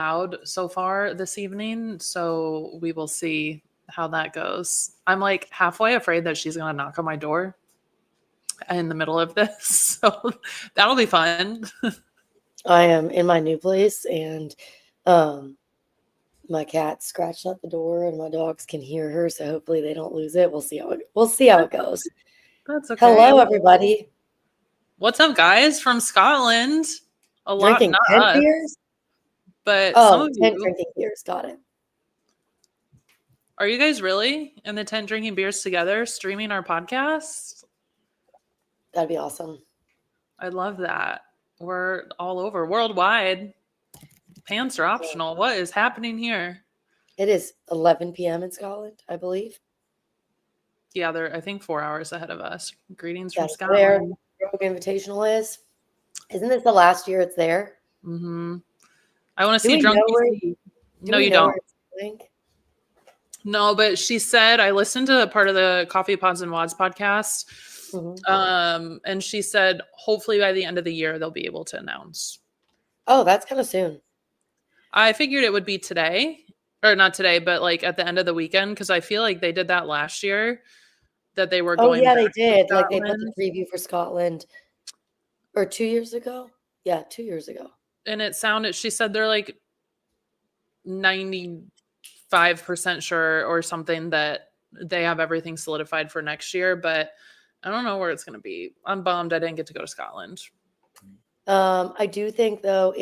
loud so far this evening, so we will see how that goes. I'm like halfway afraid that she's gonna knock on my door in the middle of this, so that'll be fun. I am in my new place, and my cat scratched at the door, and my dogs can hear her, so hopefully they don't lose it. We'll see how it goes. That's okay. Hello, everybody. What's up, guys from Scotland? A Drinking lot, not tent us, beers? but some of tent you. drinking beers. Got it. Are you guys really in the tent drinking beers together, streaming our podcast? That'd be awesome. I love that. We're all over, worldwide. Pants are optional. What is happening here? It is 11 p.m. in Scotland, I believe. Yeah, they're, I think, 4 hours ahead of us. Greetings from That's Scotland. where Rogue Invitational is. Isn't this the last year it's there? Mm-hmm. I want to see drunk PC. No, you don't. No, but she said, I listened to part of the Coffee Pods and Wads podcast. Mm-hmm. And she said, hopefully by the end of the year, they'll be able to announce. Oh, that's kind of soon. I figured it would be today, or not today, but like at the end of the weekend, because I feel like they did that last year, that they were going. Oh yeah, they did. Like they put the preview for Scotland, or 2 years ago. Yeah, 2 years ago. And it sounded. She said they're like 95% sure or something that they have everything solidified for next year, but I don't know where it's going to be. I'm bummed I didn't get to go to Scotland. I do think though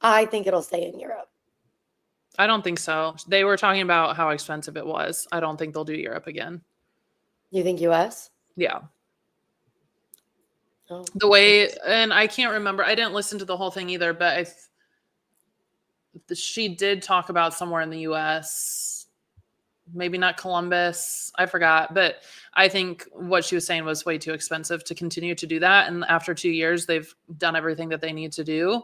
I think it'll stay in Europe. I don't think so. They were talking about how expensive it was. I don't think they'll do Europe again. You think US? Yeah. Oh, the way, and I can't remember. I didn't listen to the whole thing either, but she did talk about somewhere in the US, maybe not Columbus. I forgot, but I think what she was saying was way too expensive to continue to do that. And after 2 years, they've done everything that they need to do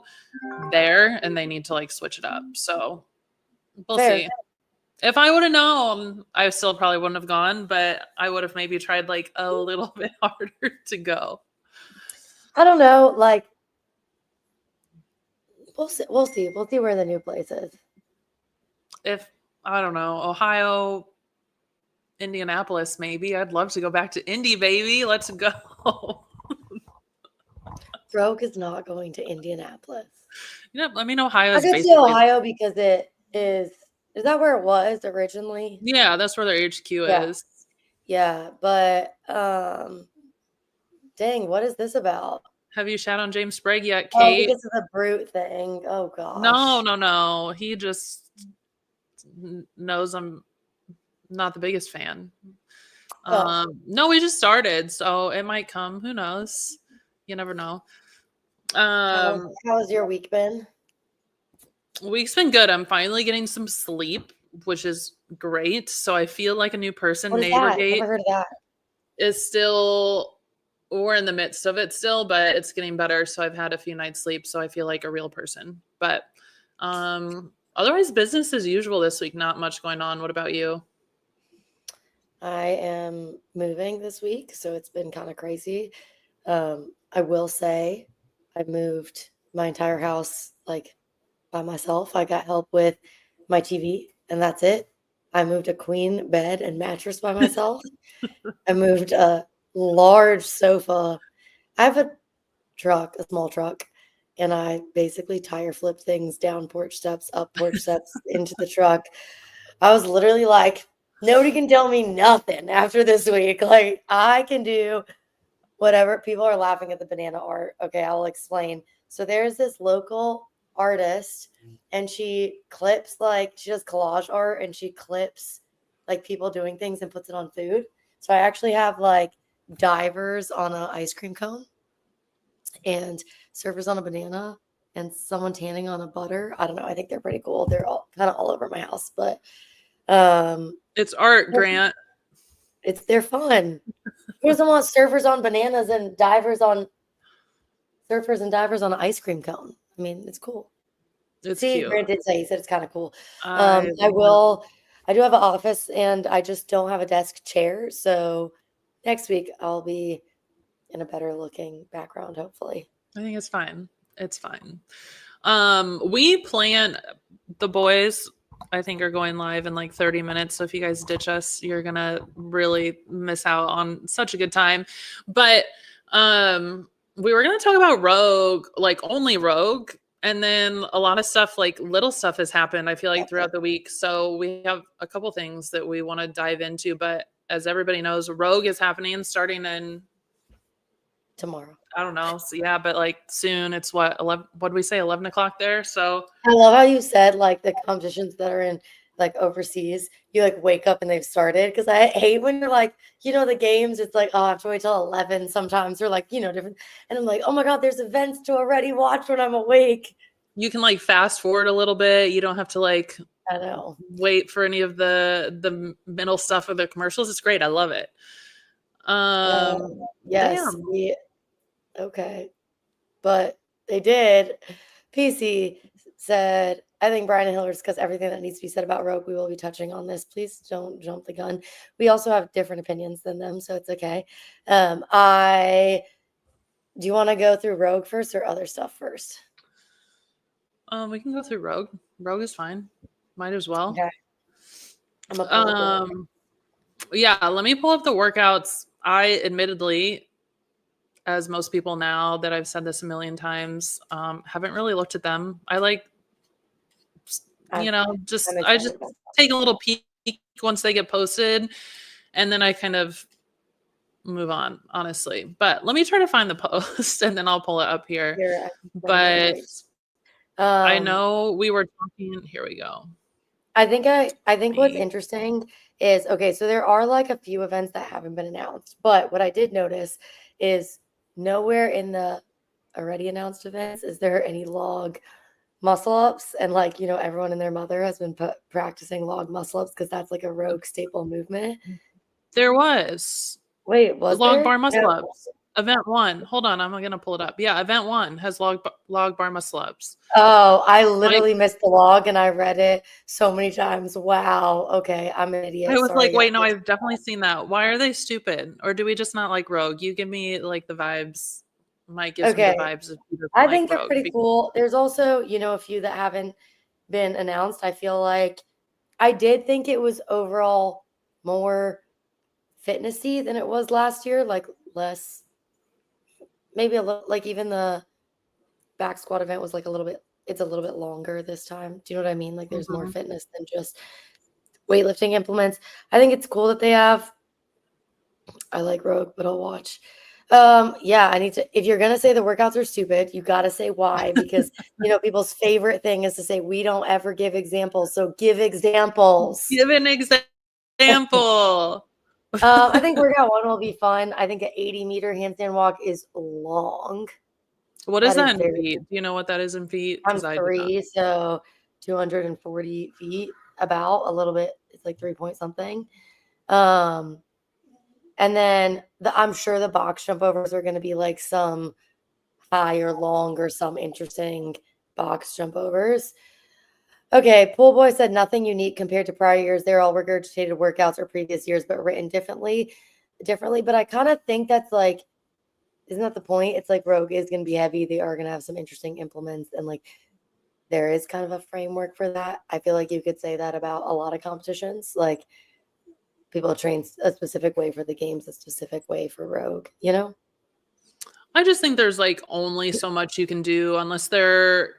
there, and they need to like switch it up. So we'll see. If I would have known, I still probably wouldn't have gone, but I would have maybe tried like a little bit harder to go. I don't know. Like, we'll see. We'll see where the new place is. If, I don't know, Ohio, Indianapolis, maybe. I'd love to go back to Indy, baby. Let's go. Rogue is not going to Indianapolis. You know, I mean, Ohio is basically Ohio because it is. Is that where it was originally? Yeah, that's where their HQ is. Yeah, but dang, what is this about? Have you shat on James Sprague yet, Kate? Kate? Oh, this is a brute thing. Oh gosh. No. He just knows I'm not the biggest fan. No, we just started, so it might come. Who knows? You never know. How has your week been? Week's been good. I'm finally getting some sleep, which is great. So I feel like a new person. What is that? Never heard of that. Is still, we're in the midst of it still, but it's getting better. So I've had a few nights sleep, so I feel like a real person. But otherwise, business as usual this week. Not much going on. What about you? I am moving this week, so it's been kind of crazy. I will say I moved my entire house like by myself. I got help with my TV, and that's it. I moved a queen bed and mattress by myself. I moved a large sofa. I have a small truck, and I basically tire flip things down porch steps, up porch steps, into the truck. I was literally like, nobody can tell me nothing after this week. Like, I can do whatever. People are laughing at the banana art. Okay, I'll explain. So there's this local artist, and she clips, like, she does collage art, and she clips like people doing things and puts it on food. So I actually have like divers on an ice cream cone and surfers on a banana and someone tanning on a butter. I don't know. I think they're pretty cool. They're all kind of all over my house, but it's art, Grant. They're fun. Who doesn't want surfers on bananas and surfers and divers on an ice cream cone? I mean, it's cool. It's cute. Grant did say, he said it's kind of cool. I do have an office, and I just don't have a desk chair. So next week I'll be in a better looking background, hopefully. I think it's fine. It's fine. We plan the boys, I think, are going live in like 30 minutes. So if you guys ditch us, you're gonna really miss out on such a good time. But we were gonna talk about Rogue, like only Rogue. And then a lot of stuff, like little stuff has happened, I feel like, throughout the week. So we have a couple things that we want to dive into. But as everybody knows, Rogue is happening starting in tomorrow. I don't know. So yeah, but like soon it's what 11. What did we say? 11 o'clock there. So I love how you said like the competitions that are in like overseas, you like wake up and they've started. Because I hate when you're like, the games. It's like, oh, I have to wait till 11 sometimes, or like different. And I'm like, oh my god, there's events to already watch when I'm awake. you can like fast forward a little bit. You don't have to like I know wait for any of the middle stuff or the commercials. It's great. I love it. Yes. Damn. Okay. But they did. PC said, I think Brian and Hiller's because everything that needs to be said about Rogue, we will be touching on this. Please don't jump the gun. We also have different opinions than them, so it's okay. Do you want to go through Rogue first or other stuff first? We can go through Rogue. Rogue is fine. Might as well. Okay. Yeah, let me pull up the workouts. I admittedly, as most people now that I've said this a million times, haven't really looked at them. I like, I just take a little peek once they get posted, and then I kind of move on, honestly. But let me try to find the post, and then I'll pull it up here. But I know we were talking. Here we go. I think what's interesting is, okay, so there are like a few events that haven't been announced, but what I did notice is nowhere in the already announced events is there any log muscle ups, and like everyone and their mother has been practicing log muscle ups because that's like a Rogue staple movement. There was. Wait, was log there? bar muscle ups? Event 1. Hold on, I'm gonna pull it up. Yeah, event 1 has log bar muscle ups. Oh, I literally missed the log and I read it so many times. Wow. Okay, I'm an idiot. I was like, wait, no, I've definitely seen that. Why are they stupid? Or do we just not like Rogue? You give me like the vibes. Mike gives me the vibes of I think they're pretty cool. There's also, a few that haven't been announced. I feel like I did think it was overall more fitnessy than it was last year, like less, maybe a little, like even the back squat event was like it's a little bit longer this time. Do you know what I mean? Like there's more fitness than just weightlifting implements. I think it's cool that they have. I like Rogue, but I'll watch. Yeah, I need to. If you're gonna say the workouts are stupid, you got to say why, because people's favorite thing is to say we don't ever give examples. So give examples. Give an example. I think workout 1 will be fun. I think an 80-meter handstand walk is long. What is that in feet? Do you know what that is in feet? I'm 3, so 240 feet, about a little bit. It's like 3 point something. And then I'm sure the box jump overs are going to be like some high or long or some interesting box jump overs. Okay, Pool Boy said nothing unique compared to prior years. They're all regurgitated workouts or previous years, but written differently. But I kind of think that's like, isn't that the point? It's like Rogue is going to be heavy. They are going to have some interesting implements, and like there is kind of a framework for that. I feel like you could say that about a lot of competitions. Like people train a specific way for the games, a specific way for Rogue, I just think there's like only so much you can do unless they're.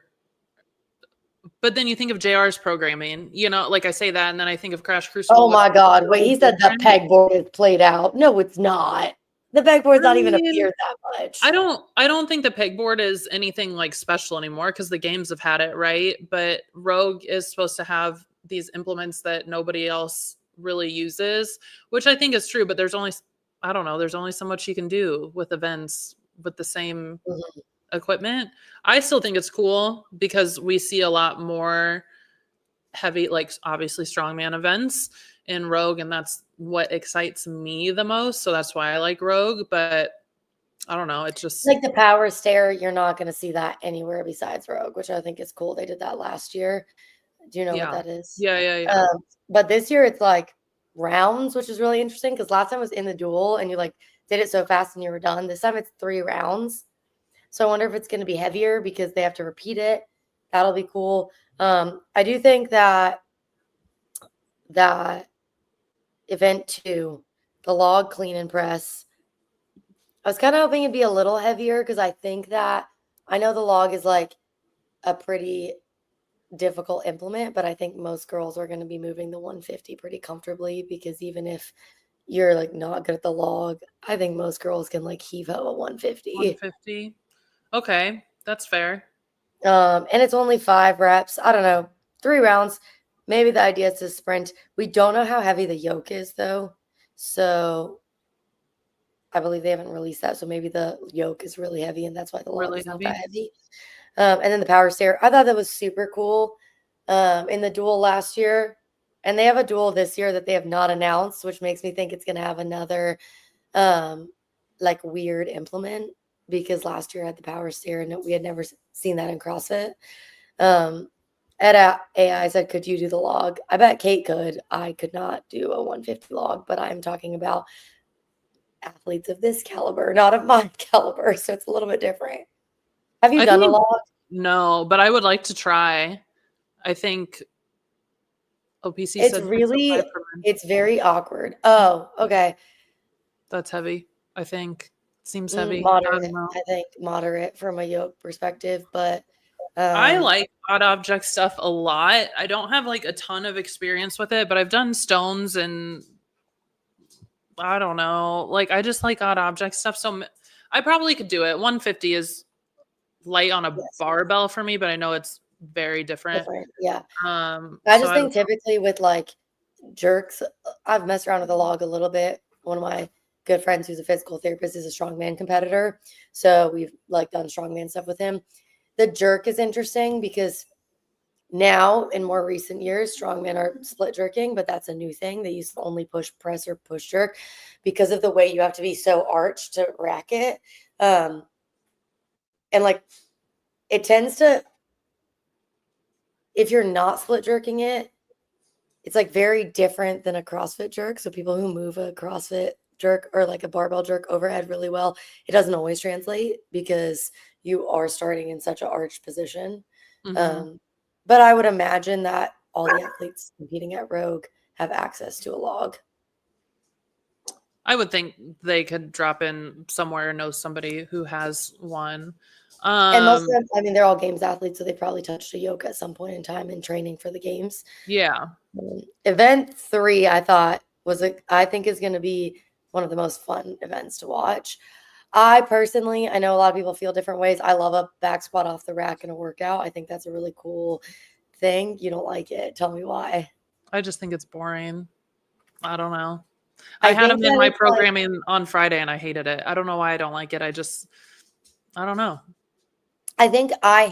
But then you think of JR's programming, like I say that, and then I think of Crash Crucible. Oh my God. Wait, he said the pegboard is played out. No, it's not. The pegboard's not even appeared that much. I don't think the pegboard is anything like special anymore because the games have had it, right? But Rogue is supposed to have these implements that nobody else really uses, which I think is true, but there's only so much you can do with events with the same equipment. I still think it's cool because we see a lot more heavy, like obviously strongman events in Rogue, and that's what excites me the most. So that's why I like Rogue, but I don't know. It's just like the power stair. You're not going to see that anywhere besides Rogue, which I think is cool. They did that last year. Do you know what that is? Yeah. But this year it's like rounds, which is really interesting because last time it was in the duel and you like did it so fast and you were done. This time it's 3 rounds. So I wonder if it's going to be heavier because they have to repeat it. That'll be cool. I do think that event 2, the log clean and press, I was kind of hoping it'd be a little heavier because I think that I know the log is like a pretty difficult implement, but I think most girls are going to be moving the 150 pretty comfortably because even if you're like not good at the log, I think most girls can like heave ho a 150. 150. Okay, that's fair. And it's only 5 reps. I don't know, 3 rounds. Maybe the idea is to sprint. We don't know how heavy the yoke is though. So I believe they haven't released that. So maybe the yoke is really heavy and that's why the log Really is not heavy. that heavy. And then the power stair. I thought that was super cool. In the duel last year. And they have a duel this year that they have not announced, which makes me think it's going to have another like weird implement because last year I had the power stair and we had never seen that in CrossFit. Ed AI said, could you do the log? I bet Kate could. I could not do a 150 log, but I'm talking about athletes of this caliber, not of my caliber. So it's a little bit different. Have you done a log? No, but I would like to try. I think OPC It's said really, 605 for men. it's very awkward. Oh, okay. That's heavy. I think seems heavy. I Moderate, don't know. I think moderate from a yoke perspective, but I like odd object stuff a lot. I don't have like a ton of experience with it, but I've done stones and I don't know. Like I just like odd object stuff. So I probably could do it. 150 is light on a yes, barbell for me, but I know it's very different. different. Yeah. I So just think typically with like jerks, I've messed around with the log a little bit. One of my good friends who's a physical therapist is a strongman competitor. So we've like done strongman stuff with him. The jerk is interesting because now in more recent years, strongmen are split jerking, but that's a new thing. They used to only push press or push jerk because of the way you have to be so arched to rack it. And like it tends to, if you're not split jerking it, it's like very different than a CrossFit jerk. So people who move a CrossFit jerk or like a barbell jerk overhead really well, it doesn't always translate because you are starting in such an arched position. But I would imagine that all the athletes competing at Rogue have access to a log. I would think they could drop in somewhere and know somebody who has one. And most of them, I mean, they're all games athletes, so they probably touched a yoke at some point in time in training for the games. Yeah. Event 3, I think is going to be one of the most fun events to watch. I personally, I know a lot of people feel different ways. I love a back squat off the rack in a workout. I think that's a really cool thing. You don't like it. Tell me why. I just think it's boring. I don't know. I had them in my programming on Friday and I hated it. I don't know why I don't like it. I don't know. I think as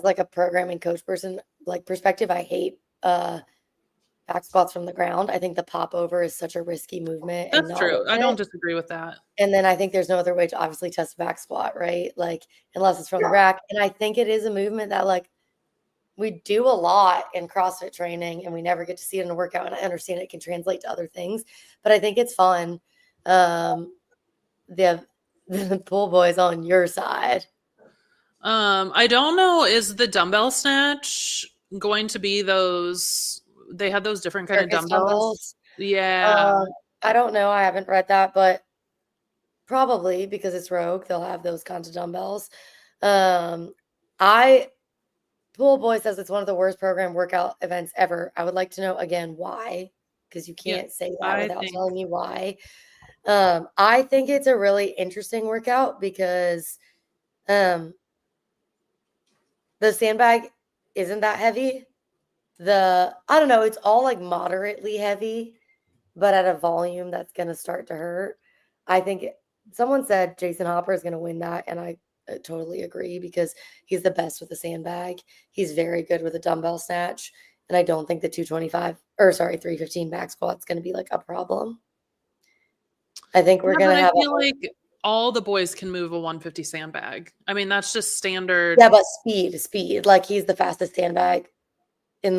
like a programming coach person, like perspective, I hate back squats from the ground. I think the pop over is such a risky movement. That's true. I don't disagree with that. And then I think there's no other way to obviously test a back squat, right? Like unless it's from the rack. And I think it is a movement that like we do a lot in CrossFit training and we never get to see it in a workout. And I understand it can translate to other things, but I think it's fun. The pool boys on your side. I don't know. Is the dumbbell snatch going to be those? They had those different kind of dumbbells. Yeah. I don't know. I haven't read that, but probably because it's Rogue, they'll have those kinds of dumbbells. Pool Boy says it's one of the worst program workout events ever. I would like to know again why, because you can't say that without telling me why. I think it's a really interesting workout because the sandbag isn't that heavy. I don't know, it's all like moderately heavy, but at a volume that's going to start to hurt. I think someone said Jason Hopper is going to win that, and I totally agree because he's the best with the sandbag. He's very good with a dumbbell snatch, and I don't think the 315 back squat's going to be like a problem. I think we're going to have. I feel like all the boys can move a 150 sandbag. I mean, that's just standard. Yeah, but speed. Like he's the fastest sandbag he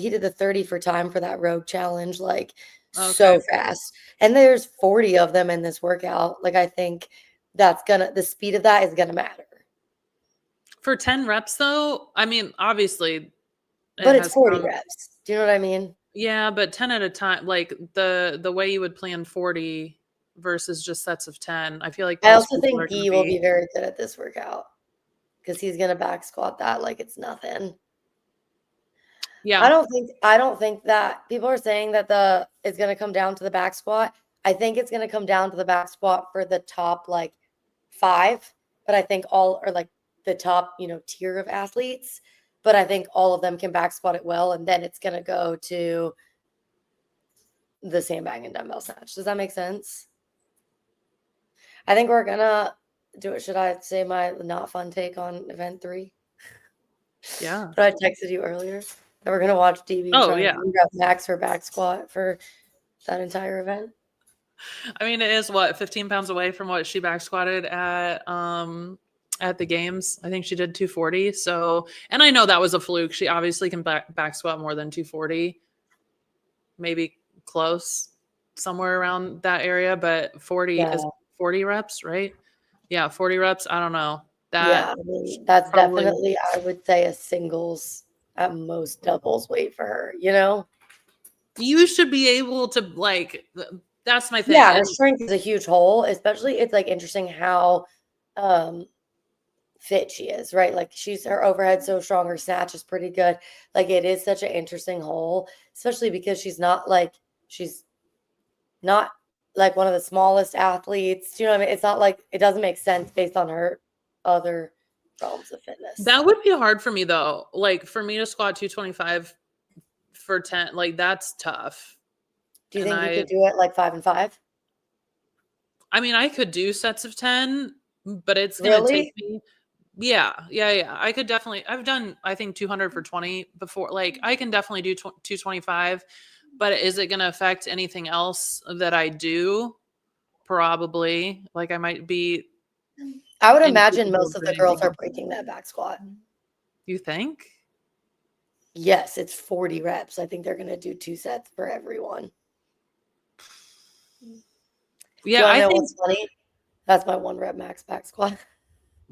did the 30 for time for that Rogue challenge, like so fast. And there's 40 of them in this workout. Like I think the speed of that is gonna matter. For 10 reps, though, I mean, obviously, But it's has 40 some. reps. Do you know what I mean? Yeah, but 10 at a time, like the way you would plan 40 versus just sets of 10. I feel like I most also people are think going to Guy will be be. very good at this workout because he's gonna back squat that like it's nothing. Yeah. I don't think that people are saying that it's gonna come down to the back squat. I think it's gonna come down to the back squat for the top like 5, but I think all or like the top, tier of athletes. But I think all of them can back squat it well, and then it's gonna go to the sandbag and dumbbell snatch. Does that make sense? I think we're gonna do it. Should I say my not fun take on event 3? Yeah. But I texted you earlier that we're gonna watch DB Oh, try yeah. and rep max for back squat for that entire event. I mean, it is what, 15 pounds away from what she back squatted at the games. I think she did 240. So, and I know that was a fluke. She obviously can back squat more than 240, maybe close somewhere around that area, but 40 Yeah. is 40 reps, right? Yeah, 40 reps. I don't know. Yeah, That I mean, that's probably definitely, I would say, a singles, at most doubles weight for her, you know? you should be able to that's my thing. Yeah, her strength is a huge hole, especially it's like interesting how fit she is, right? Like her overhead so strong, her snatch is pretty good. Like it is such an interesting hole, especially because she's not like one of the smallest athletes. Do you know what I mean? It's not like it doesn't make sense based on her other realms of fitness. That would be hard for me though. Like for me to squat 225 for 10, like that's tough. Do you And think you could do it like 5 and 5? I mean, I could do sets of 10, but it's going to take Really? me. Yeah. I could definitely, I've done, I think 200 for 20 before. Like I can definitely do 225, but is it going to affect anything else that I do? Probably. Like I might be I would imagine incapable most of of doing the girls anything are else. breaking that back squat. You think? Yes, it's 40 reps. I think they're going to do 2 sets for everyone. Yeah, I know think what's funny? That's my 1 rep max back squat.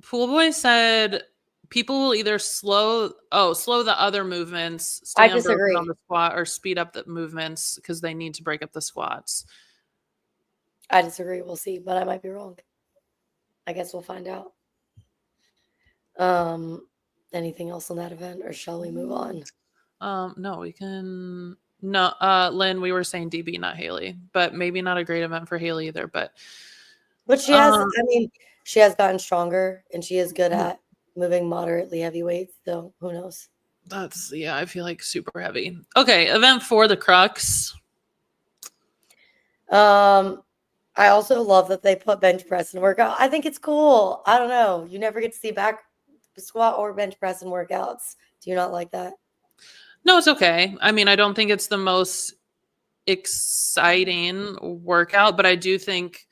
Pool Boy said people will either slow the other movements, I stay unbroken on disagree. the squat, or speed up the movements because they need to break up the squats. I disagree. We'll see, but I might be wrong. I guess we'll find out. Anything else on that event, or shall we move on? No, we can. No, Lynn, we were saying DB, not Haley, but maybe not a great event for Haley either. But she has, I mean, she has gotten stronger and she is good at moving moderately heavy weights, so who knows? I feel like super heavy. Okay, event 4, the Crux. I also love that they put bench press and workout. I think it's cool. I don't know. You never get to see back squat or bench press and workouts. Do you not like that? No, it's okay. I mean, I don't think it's the most exciting workout, but I do think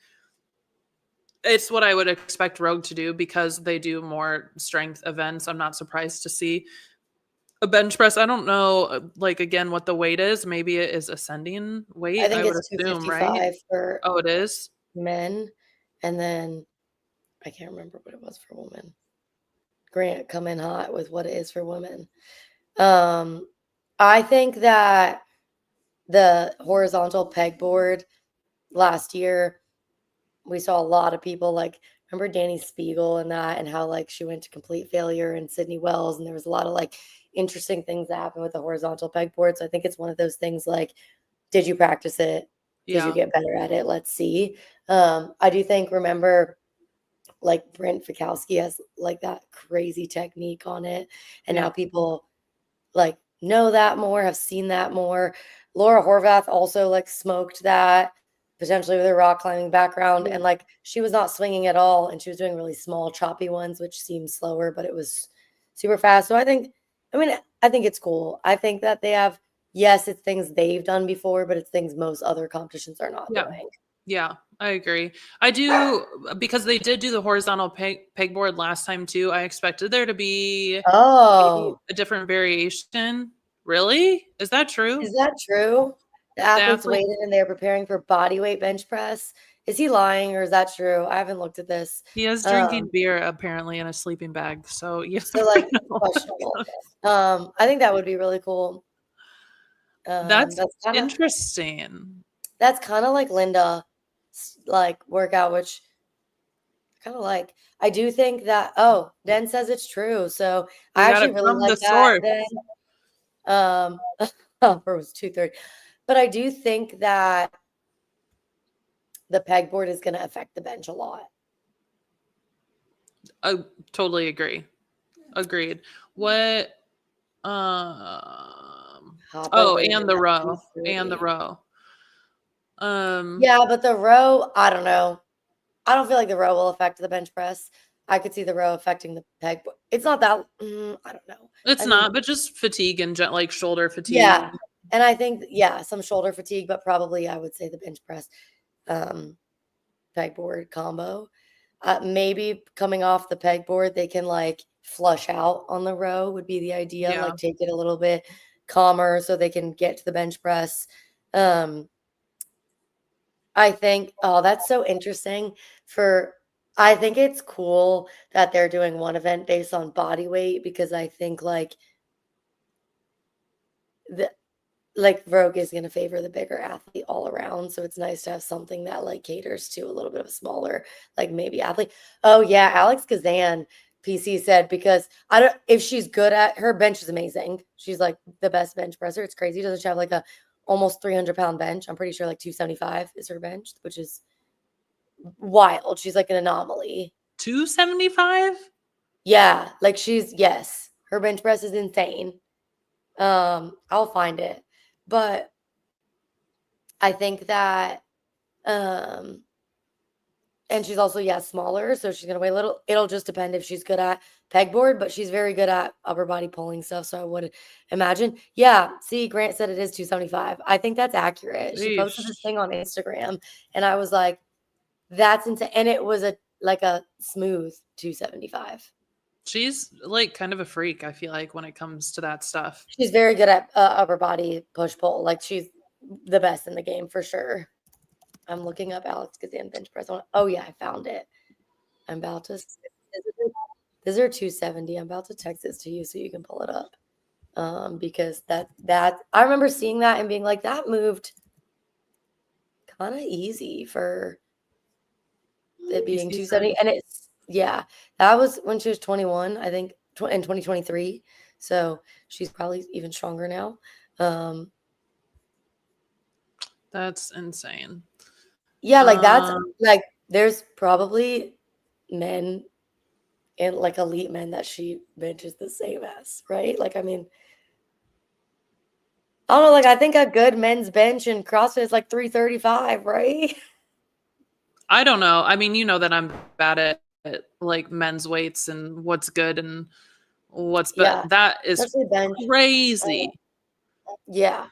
it's what I would expect Rogue to do because they do more strength events. I'm not surprised to see a bench press. I don't know, like, again, what the weight is. Maybe it is ascending weight, I think I would it's assume, right? 255 for Oh, it is? men, and then I can't remember what it was for women. Grant, come in hot with what it is for women. I think that the horizontal pegboard last year, we saw a lot of people like, remember Danny Spiegel and that, and how like she went to complete failure in Sydney Wells, and there was a lot of like interesting things that happened with the horizontal pegboard. So I think it's one of those things like, did you practice it? Did you get better at it? Let's see. I do think, remember, like Brent Fikowski has like that crazy technique on it, and now people like know that more, have seen that more. Laura Horvath also like smoked that, potentially with a rock climbing background, and like she was not swinging at all, and she was doing really small choppy ones, which seemed slower, but it was super fast. So I think it's cool. I think that they have, yes, it's things they've done before, but it's things most other competitions are not doing. Yeah, I agree. I do, because they did do the horizontal pegboard last time too. I expected there to be maybe a different variation. Really? Is that true? Is that true? The athletes waited and they're preparing for body weight bench press, Is he lying or is that true? I haven't looked at this. He is drinking beer apparently in a sleeping bag, so you So never like know. questionable. I think that would be really cool. That's That's kind of interesting. like Linda like workout, which kind of like. I do think that Den says it's true. So We I got actually it really from the like that source. then. Or it was 2:30. But I do think that the pegboard is going to affect the bench a lot. I totally agree. Agreed. What Hopper weighted and in the at row. And the 230. row. Yeah, but the row, I don't know. I don't feel like the row will affect the bench press. I could see the row affecting the peg. It's not that. I don't know. It's I mean, not, but just fatigue and like shoulder fatigue. yeah, and I think some shoulder fatigue, but probably I would say the bench press, pegboard combo. Maybe coming off the pegboard, they can like flush out on the row would be the idea. Yeah. Like take it a little bit calmer so they can get to the bench press. I think, that's so interesting I think it's cool that they're doing one event based on body weight because I think like Rogue is going to favor the bigger athlete all around. So it's nice to have something that like caters to a little bit of a smaller, like maybe athlete. Oh yeah. Alex Kazan PC said, because if she's good at her bench is amazing. She's like the best bench presser. It's crazy. Doesn't she have like a almost 300-pound bench? I'm pretty sure like 275 is her bench, which is wild. She's like an anomaly. 275? Yeah. Like yes, her bench press is insane. I'll find it. But I think that, and she's also, smaller, so she's gonna weigh a little. It'll just depend if she's good at pegboard, but she's very good at upper body pulling stuff. So I would imagine. Yeah, see, Grant said it is 275. I think that's accurate. She posted this thing on Instagram, and I was like, that's insane. And it was a smooth 275. She's like kind of a freak, I feel like, when it comes to that stuff. She's very good at upper body push pull. Like she's the best in the game for sure. I'm looking up Alex Kazan bench press. Oh yeah, I found it. I'm about to. These are 270. I'm about to text this to you so you can pull it up. Because that I remember seeing that and being like, that moved kind of easy for it being 270. And it's that was when she was 21, I think, in 2023. So she's probably even stronger now. That's insane. Yeah, like that's like there's probably men and like elite men that she benches the same as, right? Like, I mean, I don't know, like I think a good men's bench in CrossFit is like 335, right? I don't know. I mean, you know that I'm bad at like men's weights and what's good and what's bad. That is bench. crazy. Yeah.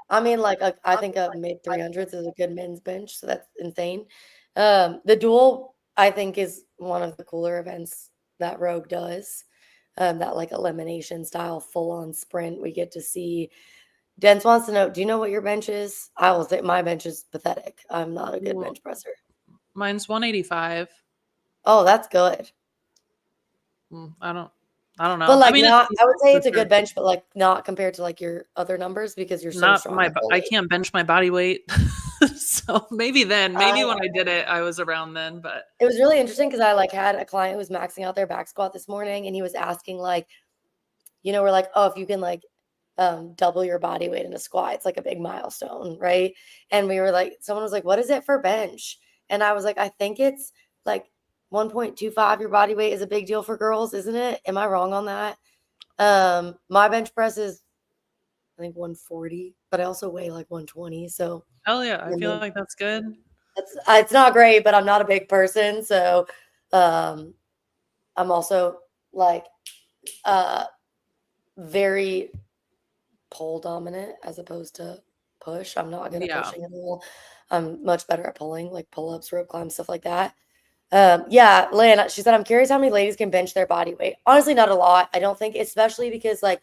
I mean, like I think a mid 300s is a good men's bench, so that's insane. The dual I think is one of the cooler events that Rogue does. That like elimination style full on sprint we get to see. Dens wants to know, do you know what your bench is? I will say my bench is pathetic. I'm not a good bench presser. Mine's 185. Oh, that's good. I don't know. But like, I mean, I would say it's a good bench, but like not compared to like your other numbers because you're so strong. I can't bench my body weight. So maybe when I did it, I was around then, but it was really interesting because I like had a client who was maxing out their back squat this morning and he was asking like, we're like, oh, if you can like double your body weight in a squat, it's like a big milestone, right? And we were like, someone was like, what is it for bench? And I was like, I think it's like 1.25 your body weight is a big deal for girls, isn't it? Am I wrong on that? My bench press is I think 140, but I also weigh like 120. So hell yeah, I feel like that's good. It's not great, but I'm not a big person. So I'm also like very pull dominant as opposed to push. I'm not good at pushing at all. I'm much better at pulling, like pull-ups, rope climbs, stuff like that. Lynn, she said, I'm curious how many ladies can bench their body weight. Honestly, not a lot. I don't think, especially because like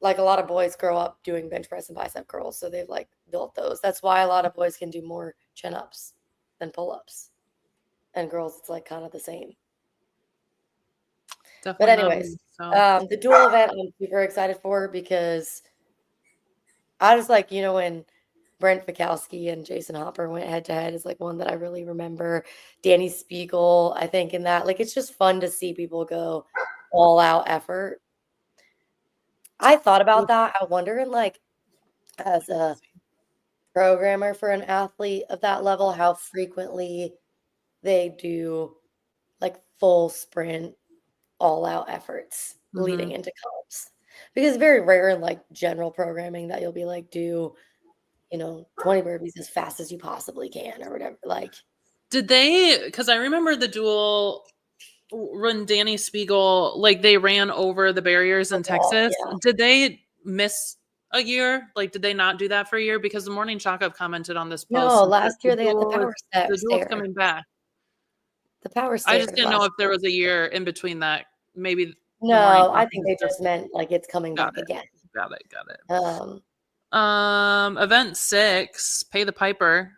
like a lot of boys grow up doing bench press and bicep curls, so they've like built those. That's why a lot of boys can do more chin ups than pull ups, and girls it's like kind of the same. But Definitely not anyways, me. So the dual event I'm super excited for because I just like, you know, when Brent Fikowski and Jason Hopper went head to head is like one that I really remember. Danny Spiegel, I think in that, like, it's just fun to see people go all out effort. I thought about that. I wonder, in like, as a programmer for an athlete of that level, how frequently they do like full sprint, all out efforts leading into comps. Because it's very rare in like general programming that you'll be like, do, you know, 20 burpees as fast as you possibly can or whatever. Like, did they? Because I remember the duel when Danny Spiegel, like they ran over the barriers in Texas. yeah. Did they miss a year? Like, did they not do that for a year? Because the Morning Chalk Up commented on this post. No, last year they had the power The duel's stair. coming back. The power I stair just didn't know if there was a year in between that. Maybe the Morning No, I Chalk think was they just meant like it's coming got back it. again. Got it. Got it. Event 6, Pay the Piper,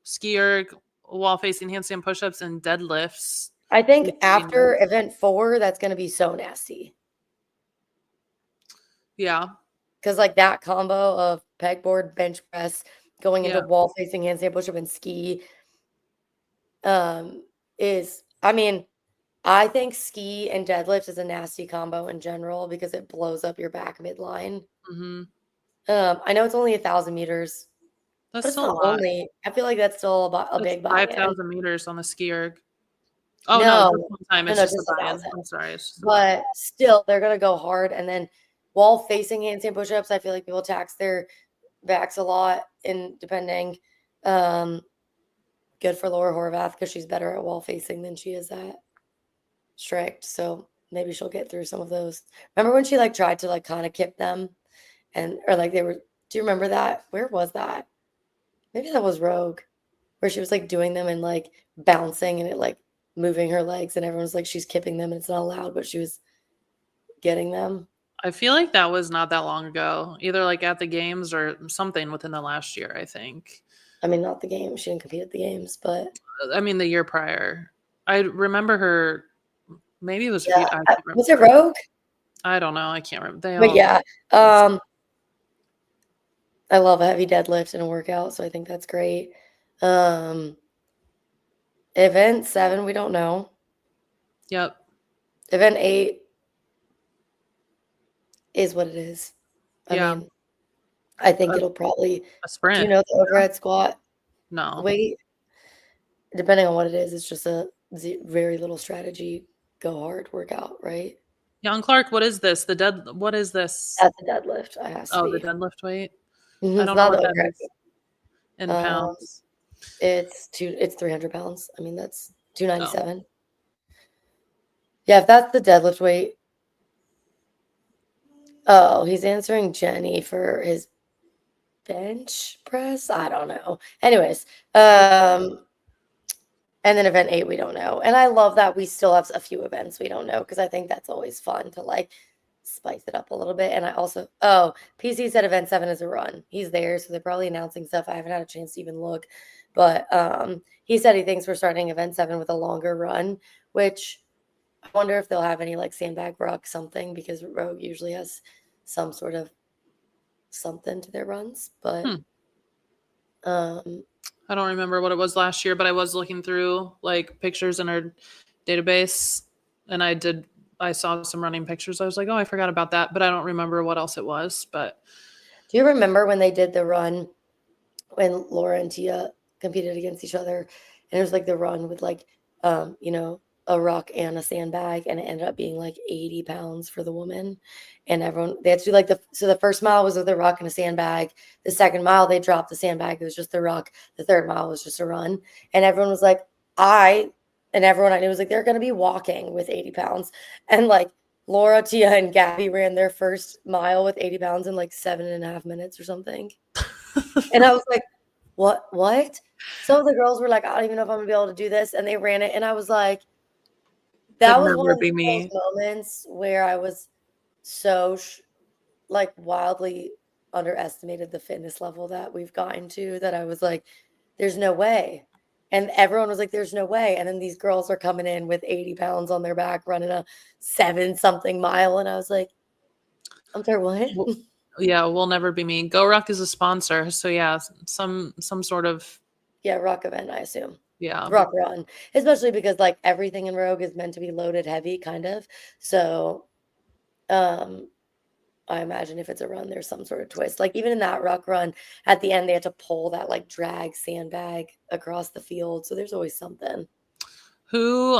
skier, wall facing handstand push-ups and deadlifts. I think after event 4, that's going to be so nasty. Yeah. Because like that combo of pegboard, bench press, going into wall facing handstand push-up and ski is, I mean, I think ski and deadlift is a nasty combo in general because it blows up your back midline. I know it's only 1,000 meters. That's But it's still a not lot. only. I feel like that's still a big buy-in. 5,000 meters on the ski erg. Oh no, just one time. It's just a buy-in. I'm sorry. It's just but still, they're gonna go hard. And then wall facing handstand push-ups, I feel like people tax their backs a lot in depending. Good for Laura Horvath because she's better at wall facing than she is at strict. So maybe she'll get through some of those. Remember when she like tried to like kind of kip them and or like they were, do you remember that? Where was that? Maybe that was Rogue, where she was like doing them and like bouncing and it like moving her legs and everyone's like she's kipping them and it's not allowed, but she was getting them. I feel like that was not that long ago, either like at the games or something within the last year, I think. I mean, not the game. She didn't compete at the games, but I mean the year prior. I remember her. Maybe it was. Yeah. Was it Rogue? I don't know. I can't remember. But yeah, I love a heavy deadlift in a workout, so I think that's great. Event 7, we don't know. Yep. Event 8 is what it is. I mean, I think it'll probably a sprint. Do you know the overhead squat? No. Weight, depending on what it is, it's just a very little strategy, go hard workout, right? Young Clark, what is this? What is this? That's a deadlift. I has to be. The deadlift weight. Mm-hmm. I don't know what that is in pounds. It's 300 pounds. I mean, that's 297. Oh. Yeah, if that's the deadlift weight. Oh, he's answering Jenny for his bench press. I don't know. Anyways, and then event 8, we don't know. And I love that we still have a few events we don't know because I think that's always fun to like spice it up a little bit. And I also, PC said event 7 is a run. He's there, so they're probably announcing stuff. I haven't had a chance to even look, but he said he thinks we're starting event 7 with a longer run, which I wonder if they'll have any like sandbag ruck something because Rogue usually has some sort of something to their runs, but I don't remember what it was last year, but I was looking through like pictures in our database and I saw some running pictures. I was like, oh, I forgot about that, but I don't remember what else it was. But do you remember when they did the run when Laura and Tia competed against each other? And it was like the run with like, you know, a ruck and a sandbag, and it ended up being like 80 pounds for the woman. And everyone, they had to do like the first mile was with a ruck and a sandbag. The second mile, they dropped the sandbag. It was just the ruck. The third mile was just a run. And everyone was like, everyone I knew was like, they're going to be walking with 80 pounds. And like Laura, Tia, and Gabby ran their first mile with 80 pounds in like 7.5 minutes or something. And I was like, what? Some of the girls were like, I don't even know if I'm going to be able to do this. And they ran it. And I was like, that was one of those moments where I was so like wildly underestimated the fitness level that we've gotten to, that I was like, there's no way. And everyone was like, there's no way. And then these girls are coming in with 80 pounds on their back, running a 7-something mile. And I was like, I'm sorry, what? Well, yeah, will never be me. Go Ruck is a sponsor, so yeah, some sort of Yeah, rock event, I assume. yeah. Rock run. Especially because like everything in Rogue is meant to be loaded heavy, kind of. So I imagine if it's a run, there's some sort of twist. Like even in that rock run, at the end, they had to pull that like drag sandbag across the field. So there's always something. Who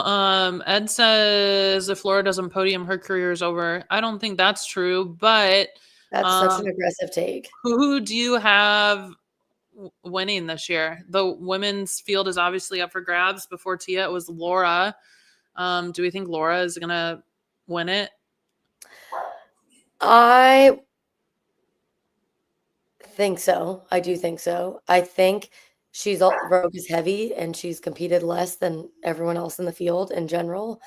Ed says if Laura doesn't podium, her career is over. I don't think that's true, but That's such an aggressive take. who do you have winning this year? The women's field is obviously up for grabs. Before Tia, it was Laura. Do we think Laura is gonna win it? I think so. I do think so. I think Rogue is heavy and she's competed less than everyone else in the field in general.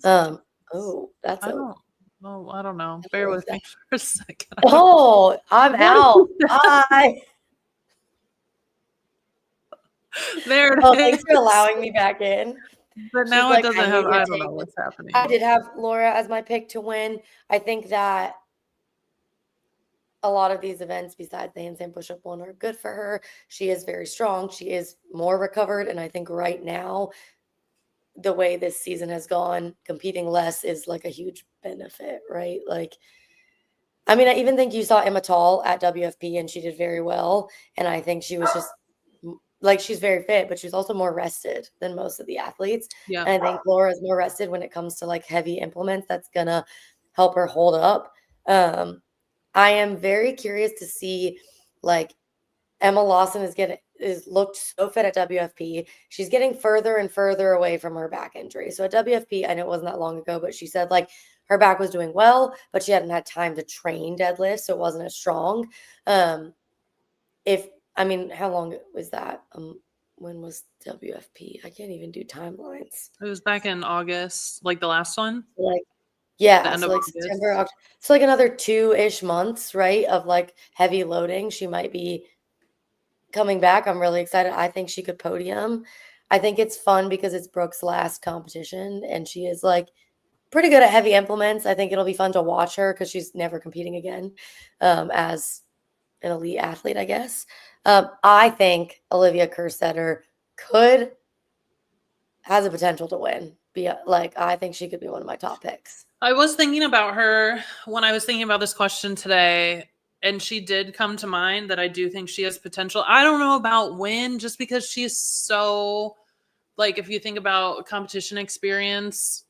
Oh, that's I a don't. Well, I don't know. Bear with me for a second. Oh, I'm out. Bye. There it Oh, is. thanks for allowing me back in. But She's now like, it doesn't I have. hate your I don't know take. what's happening. I did have Laura as my pick to win. I think that a lot of these events, besides the handstand push-up one, are good for her. She is very strong. She is more recovered. And I think right now, the way this season has gone, competing less is like a huge benefit, right? Like, I mean, I even think you saw Emma Tall at WFP and she did very well. And I think she was just like, she's very fit, but she's also more rested than most of the athletes. Yeah. And I think Laura is more rested when it comes to like heavy implements. That's going to help her hold up. I am very curious to see like Emma Lawson is looked so fit at WFP. She's getting further and further away from her back injury. So at WFP, I know it wasn't that long ago, but she said like her back was doing well, but she hadn't had time to train deadlift, so it wasn't as strong. How long was that? When was WFP? I can't even do timelines. It was back in August, like the last one. Like, The yeah, end so of like August. September, October. So like another 2-ish months, right? Of like heavy loading. She might be coming back. I'm really excited. I think she could podium. I think it's fun because it's Brooke's last competition and she is like pretty good at heavy implements. I think it'll be fun to watch her because she's never competing again as an elite athlete, I guess. I think Olivia Kerstetter has a potential to win. I think she could be one of my top picks. I was thinking about her when I was thinking about this question today, and she did come to mind that I do think she has potential. I don't know about win just because she's so, like, if you think about competition experience,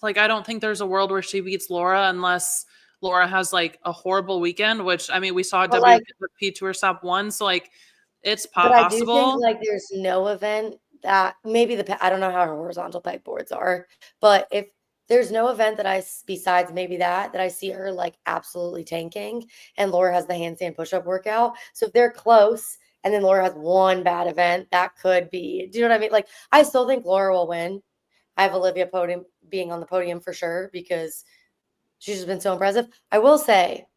like, I don't think there's a world where she beats Laura unless Laura has like a horrible weekend, which I mean, we saw at But like, WP Tour Stop 1. So, like, it's but I do think possible. like there's no event that maybe I don't know how her horizontal pegboards are, but if there's no event that besides maybe that I see her like absolutely tanking, and Laura has the handstand push-up workout. So if they're close and then Laura has one bad event, that could be, do you know what I mean? Like, I still think Laura will win. I have Olivia being on the podium for sure because she's just been so impressive. I will say,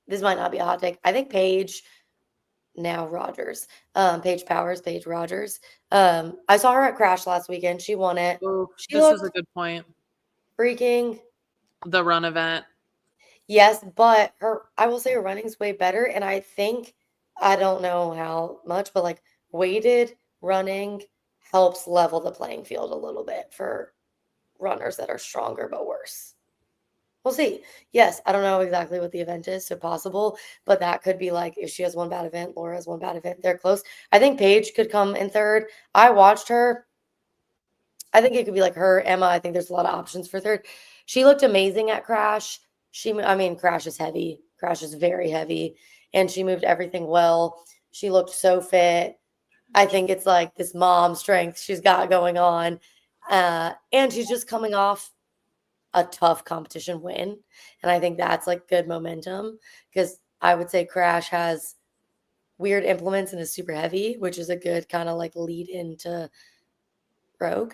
this might not be a hot take. I think Paige Rogers, Paige Rogers. I saw her at Crash last weekend. She won it. Ooh, She this is looked a good point. freaking The run event. yes, but I will say her running's way better. And I don't know how much, but like weighted running helps level the playing field a little bit for runners that are stronger but worse. We'll see. Yes, I don't know exactly what the event is, so possible, but that could be like if she has one bad event, Laura has one bad event, they're close. I think Paige could come in third. I watched her. I think it could be like her, Emma. I think there's a lot of options for third. She looked amazing at Crash. Crash is heavy. Crash is very heavy, and she moved everything well. She looked so fit. I think it's like this mom strength she's got going on. And she's just coming off a tough competition win. And I think that's like good momentum because I would say Crash has weird implements and is super heavy, which is a good kind of like lead into Rogue.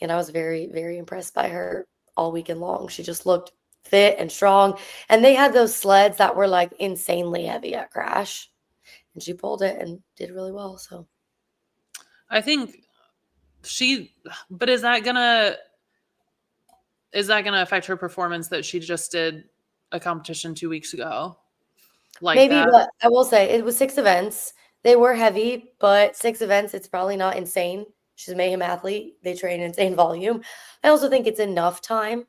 And I was very, very impressed by her all weekend long. She just looked fit and strong. And they had those sleds that were like insanely heavy at Crash. And she pulled it and did really well. So I think but is that gonna affect her performance that she just did a competition 2 weeks ago? Like maybe, that? but I will say it was 6 events. They were heavy, but 6 events, it's probably not insane. She's a mayhem athlete. They train insane volume. I also think it's enough time,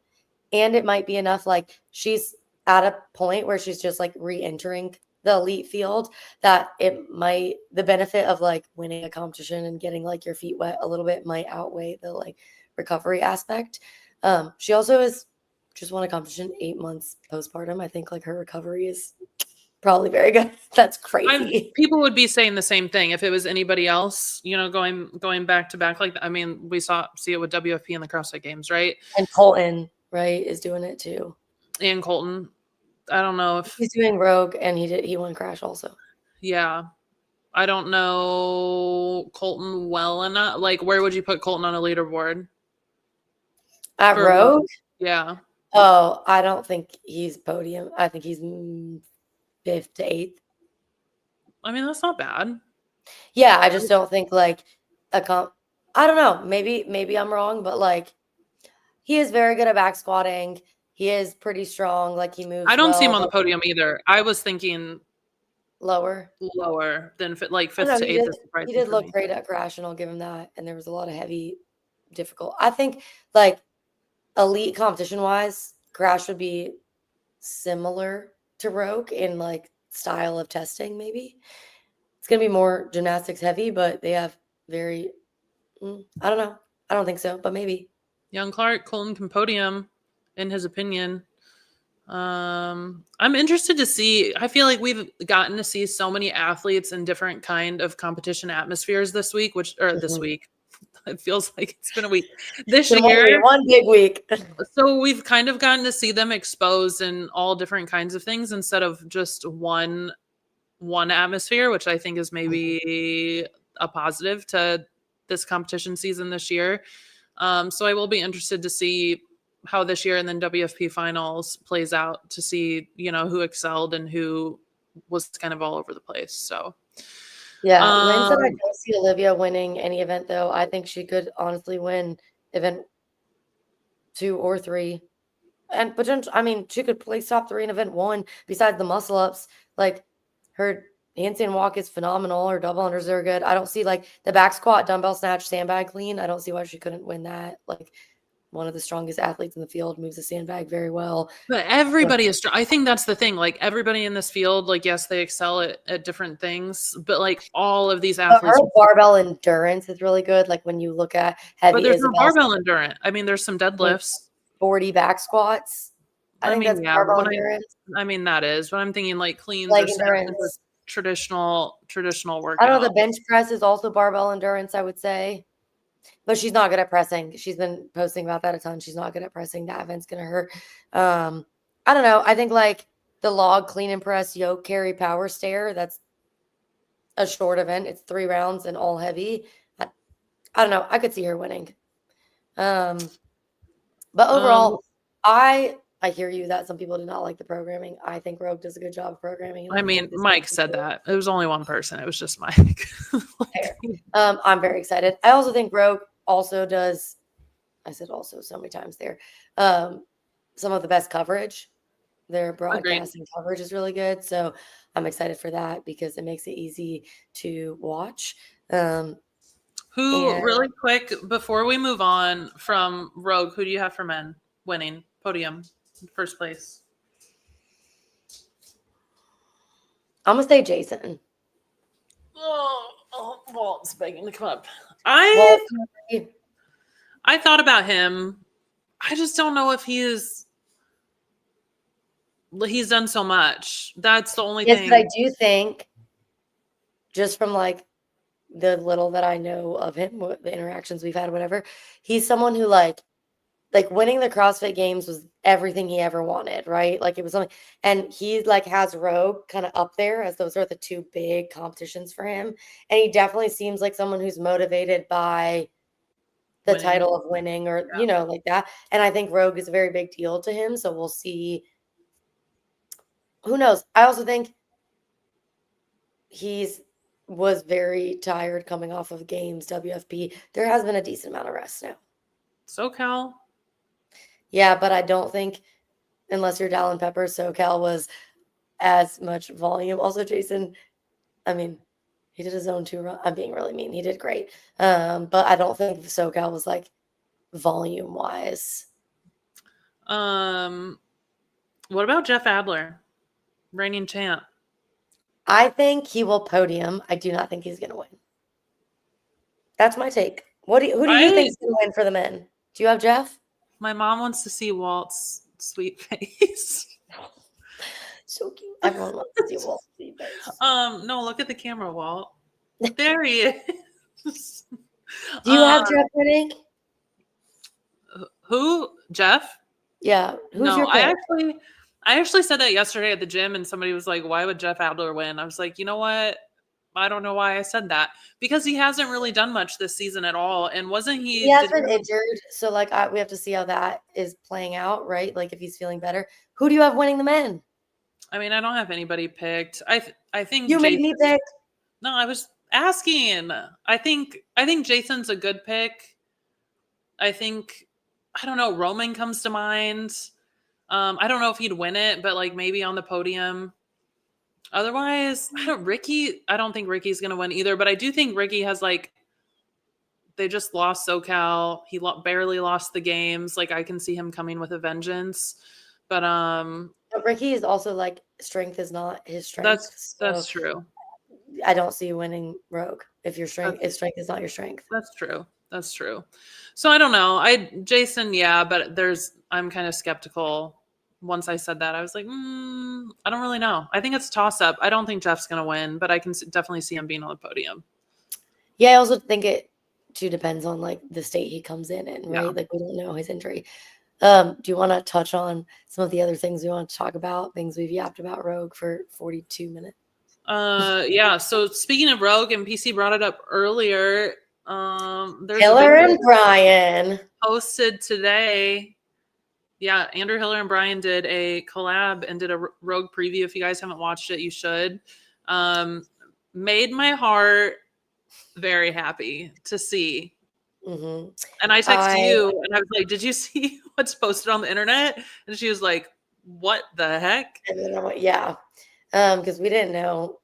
and it might be enough. Like she's at a point where she's just like re-entering the elite field that the benefit of like winning a competition and getting like your feet wet a little bit might outweigh the like recovery aspect. She also has just won a competition 8 months postpartum. I think like her recovery is probably very good. That's crazy. People would be saying the same thing if it was anybody else, going back to back like that. I mean, we see it with WFP and the CrossFit Games, right? And Colton, right, is doing it too. And Colton. I don't know if he's doing Rogue, and he won Crash also. Yeah. I don't know Colton well enough. Like, where would you put Colton on a leaderboard? At Rogue? Yeah. Oh, I don't think he's podium. I think he's 5th to 8th. I mean, that's not bad. Yeah, I just don't think like I don't know. Maybe I'm wrong, but like he is very good at back squatting. He is pretty strong. Like he moves. I don't see him on well, the podium either. I was thinking lower than like 5th no, to 8th. He did look great at Crash, and I'll give him that. And there was a lot of heavy, difficult. I think like elite competition wise, Crash would be similar to Rogue in like style of testing. Maybe it's gonna be more gymnastics heavy, but they have very. I don't know. I don't think so, but maybe. Young Clark, Colton can podium, in his opinion. I'm interested to see. I feel like we've gotten to see so many athletes in different kind of competition atmospheres this week, this week. It feels like it's been a week. This year, one big week. So we've kind of gotten to see them exposed in all different kinds of things instead of just one atmosphere, which I think is maybe a positive to this competition season this year. So I will be interested to see how this year and then WFP finals plays out to see, who excelled and who was kind of all over the place. So yeah, Lynn said I don't see Olivia winning any event though. I think she could honestly win event 2 or 3. And potentially, I mean, she could place top 3 in event 1 besides the muscle ups. Like her handstand walk is phenomenal. Her double unders are good. I don't see like the back squat, dumbbell snatch, sandbag clean. I don't see why she couldn't win that. Like one of the strongest athletes in the field, moves the sandbag very well. But everybody is strong. I think that's the thing. Like everybody in this field, like yes, they excel at different things, but like all of these athletes, her barbell endurance is really good. Like when you look at heavy, but there's no barbell endurance. I mean, there's some deadlifts, 40 back squats. I think that's barbell endurance. I mean, that is, but I'm thinking like cleans leg or endurance. Traditional workout. I don't know. The bench press is also barbell endurance, I would say. But she's not good at pressing. She's been posting about that a ton. She's not good at pressing. That event's going to hurt. I don't know. I think like the log clean and press yoke carry power stair. That's a short event. It's 3 rounds and all heavy. I don't know. I could see her winning. But overall, I hear you that some people did not like the programming. I think Rogue does a good job of programming. I mean, Mike said that. It was only one person. It was just Mike. I'm very excited. I also think Rogue also does, I said also so many times there, some of the best coverage. Their broadcasting coverage is really good. So I'm excited for that because it makes it easy to watch. Really quick, before we move on from Rogue, who do you have for men winning podium, first place? I'm going to say Jason. Walt's begging to come up. I thought about him. I just don't know if he's done so much. That's the only thing. Yes, but I do think just from like the little that I know of him, the interactions we've had, whatever, he's someone who like winning the CrossFit Games was everything he ever wanted, right? Like it was something, and he like has Rogue kind of up there as those are the 2 big competitions for him. And he definitely seems like someone who's motivated by the winning. title of winning or, like that. And I think Rogue is a very big deal to him. So we'll see. Who knows? I also think was very tired coming off of games, WFP. There has been a decent amount of rest now. SoCal. Yeah, but I don't think, unless you're Dallin Pepper, SoCal was as much volume. Also, Jason, I mean, he did his own 2 run. I'm being really mean. He did great. But I don't think SoCal was like volume wise. What about Jeff Adler, reigning champ? I think he will podium. I do not think he's going to win. That's my take. Who do you think is going to win for the men? Do you have Jeff? My mom wants to see Walt's sweet face. So cute. Everyone wants to see Walt's sweet face. No, look at the camera, Walt. There he is. Do you have Jeff winning? Who? Jeff? Yeah. Who's your pick? I actually said that yesterday at the gym, and somebody was like, "Why would Jeff Adler win?" I was like, you know what? I don't know why I said that, because he hasn't really done much this season at all, and wasn't he? He has been injured, so like we have to see how that is playing out, right? Like if he's feeling better. Who do you have winning the men? I mean, I don't have anybody picked. I think you made me pick. No, I was asking. I think Jason's a good pick. I don't know. Roman comes to mind. I don't know if he'd win it, but like maybe on the podium. Otherwise, I don't think Ricky's going to win either, but I do think Ricky has they just lost SoCal. He barely lost the games. Like I can see him coming with a vengeance, but Ricky is also like strength is not his strength. That's true. I don't see you winning Rogue if strength is not your strength. That's true. So I don't know. Jason, yeah, but I'm kind of skeptical. Once I said that, I was like, I don't really know. I think it's toss up. I don't think Jeff's going to win, but I can definitely see him being on the podium. Yeah, I also think it too depends on like the state he comes in, right? Yeah. Like we don't know his injury. Do you want to touch on some of the other things we want to talk about? Things we've yapped about Rogue for 42 minutes. Yeah. So speaking of Rogue, and PC brought it up earlier. There's Hiller and Brian posted today. Yeah, Andrew Hiller and Brian did a collab and did a Rogue preview. If you guys haven't watched it, you should. Made my heart very happy to see. Mm-hmm. And I texted you and I was like, did you see what's posted on the internet? And she was like, what the heck? And then I went, yeah. Because we didn't know.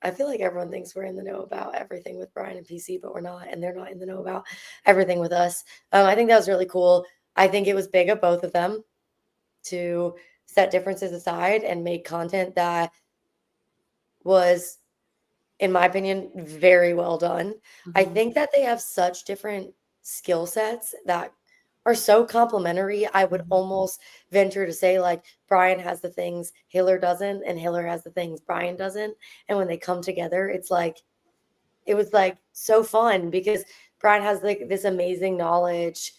I feel like everyone thinks we're in the know about everything with Brian and PC, but we're not, and they're not in the know about everything with us. I think that was really cool. I think it was big of both of them to set differences aside and make content that was, in my opinion, very well done. Mm-hmm. I think that they have such different skill sets that are so complementary. I would almost venture to say like Brian has the things Hiller doesn't, and Hiller has the things Brian doesn't. And when they come together, it was like so fun because Brian has like this amazing knowledge.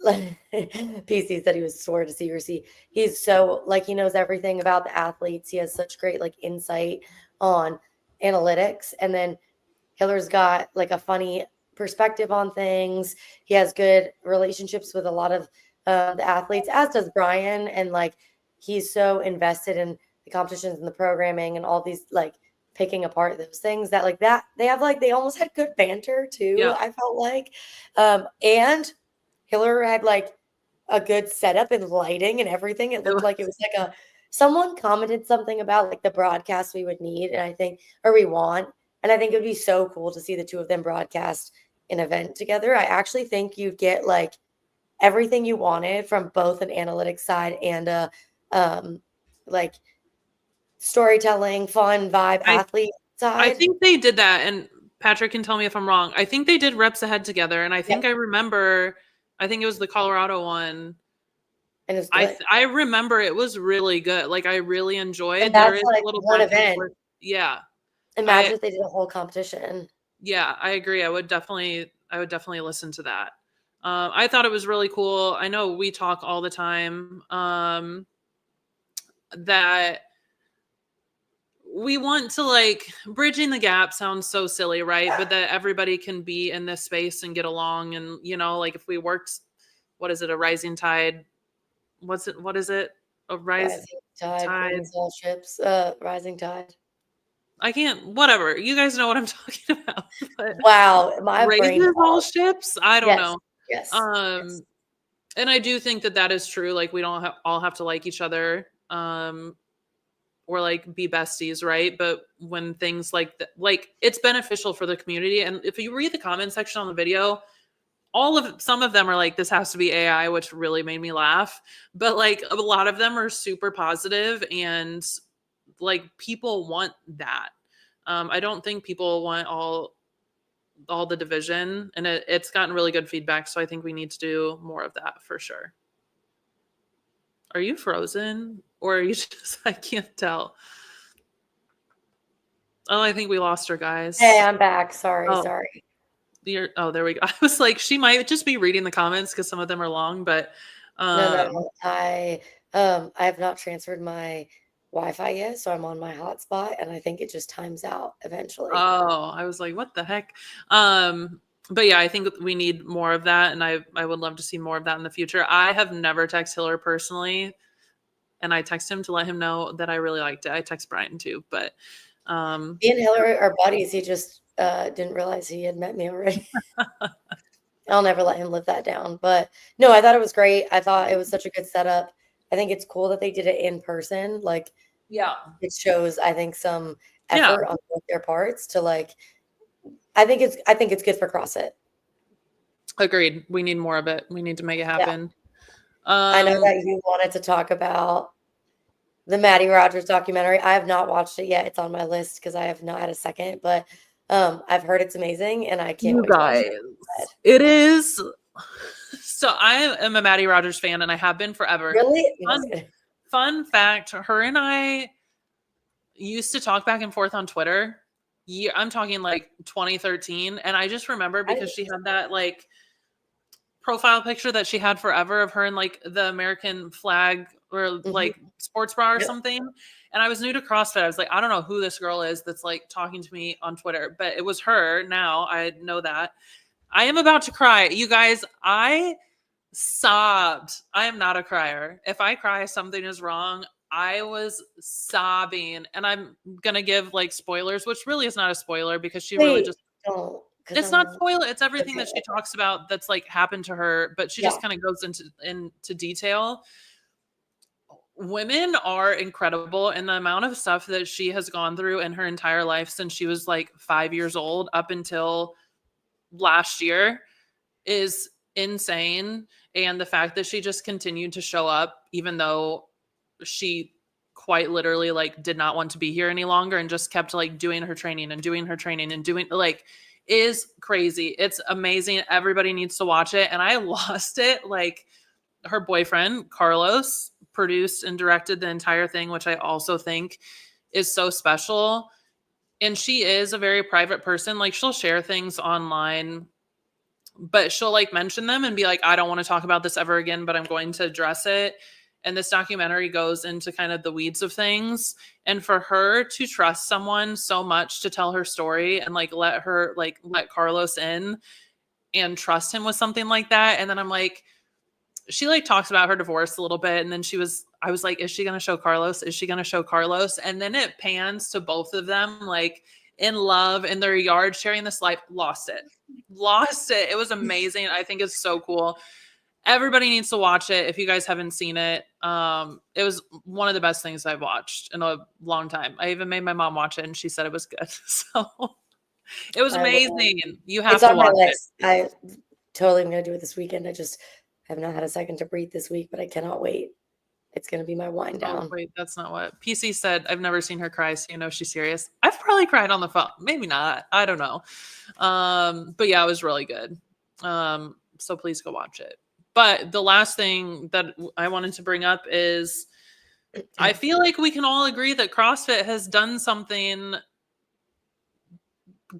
PC said he was sore to see her see. He's so like he knows everything about the athletes. He has such great like insight on analytics. And then Hiller's got like a funny perspective on things. He has good relationships with a lot of the athletes, as does Brian. And like he's so invested in the competitions and the programming and all these like picking apart those things that like that they almost had good banter too. Yeah. I felt like and Hiller had like a good setup and lighting and everything. It looked like it was like someone commented something about like the broadcast we would need we want. And I think it would be so cool to see the two of them broadcast an event together. I actually think you'd get like everything you wanted from both an analytics side and like storytelling, fun vibe, athlete side. I think they did that. And Patrick can tell me if I'm wrong. I think they did Reps Ahead together. And I think I remember, I think it was the Colorado one. And it was I remember it was really good. Like I really enjoyed it. That's like a little one event. Yeah. Imagine if they did a whole competition. Yeah, I agree. I would definitely listen to that. I thought it was really cool. I know we talk all the time that we want to like bridging the gap sounds so silly, right? But that everybody can be in this space and get along. And, you know, like if we worked, what is it? A rising tide? What is it? A Rising tide tide. brings all ships. Rising tide. I can't, whatever. You guys know what I'm talking about. But Wow, my brain. raises all ships. I don't know. Yes. And I do think that is true. Like we don't all have to like each other. Or like be besties, right? But when things like that, like it's beneficial for the community. And if you read the comment section on the video, some of them are like, this has to be AI, which really made me laugh. But like a lot of them are super positive and like people want that. I don't think people want all the division, and it's gotten really good feedback. So I think we need to do more of that for sure. Are you frozen or are you just, I can't tell. Oh, I think we lost her, guys. Hey, I'm back. Sorry. There we go. I was like, she might just be reading the comments because some of them are long, but no. I have not transferred my Wi-Fi yet, so I'm on my hotspot, and I think it just times out eventually. Oh, I was like, what the heck? But yeah, I think we need more of that, and I would love to see more of that in the future. I have never texted Hiller personally, and I text him to let him know that I really liked it. I text Brian too, but me and Hiller are buddies. He just didn't realize he had met me already. I'll never let him live that down. But no, I thought it was great. I thought it was such a good setup. I think it's cool that they did it in person. Like, yeah, it shows, I think, some effort on both their parts to like. I think it's good for CrossFit. Agreed. We need more of it. We need to make it happen. I know that you wanted to talk about the Maddie Rogers documentary. I have not watched it yet. It's on my list because I have not had a second, but I've heard it's amazing and I can't wait to watch it. It is. So I am a Maddie Rogers fan and I have been forever. Really? Fun fact, her and I used to talk back and forth on Twitter. I'm talking like 2013. And I just remember because she had that like profile picture that she had forever of her in like the American flag or like sports bra or something. And I was new to CrossFit. I was like, I don't know who this girl is that's like talking to me on Twitter, but it was her. Now I know that. I am about to cry. You guys, I sobbed. I am not a crier. If I cry, something is wrong. I was sobbing, and I'm going to give like spoilers, which really is not a spoiler because she really just, it's not spoiler. It's everything that she talks about that's like happened to her, but she just kind of goes into detail. Women are incredible, and the amount of stuff that she has gone through in her entire life since she was like 5 years old up until last year is insane. And the fact that she just continued to show up, even though she quite literally like did not want to be here any longer and just kept like doing her training and doing like is crazy. It's amazing. Everybody needs to watch it. And I lost it. Like her boyfriend, Carlos, produced and directed the entire thing, which I also think is so special. And she is a very private person. Like she'll share things online, but she'll like mention them and be like, I don't want to talk about this ever again, but I'm going to address it. And this documentary goes into kind of the weeds of things. And for her to trust someone so much to tell her story and like let Carlos in and trust him with something like that. And then I'm like, she like talks about her divorce a little bit. And then I was like, is she going to show Carlos? Is she going to show Carlos? And then it pans to both of them, like in love in their yard, sharing this life. Lost it. It was amazing. I think it's so cool. Everybody needs to watch it. If you guys haven't seen it, it was one of the best things I've watched in a long time. I even made my mom watch it and she said it was good. So it was amazing. You have to watch it. I totally am going to do it this weekend. I just have not had a second to breathe this week, but I cannot wait. It's going to be my wind down. Oh, wait, that's not what PC said. I've never seen her cry, so you know she's serious. I've probably cried on the phone. Maybe not. I don't know. But yeah, it was really good. So please go watch it. But the last thing that I wanted to bring up is I feel like we can all agree that CrossFit has done something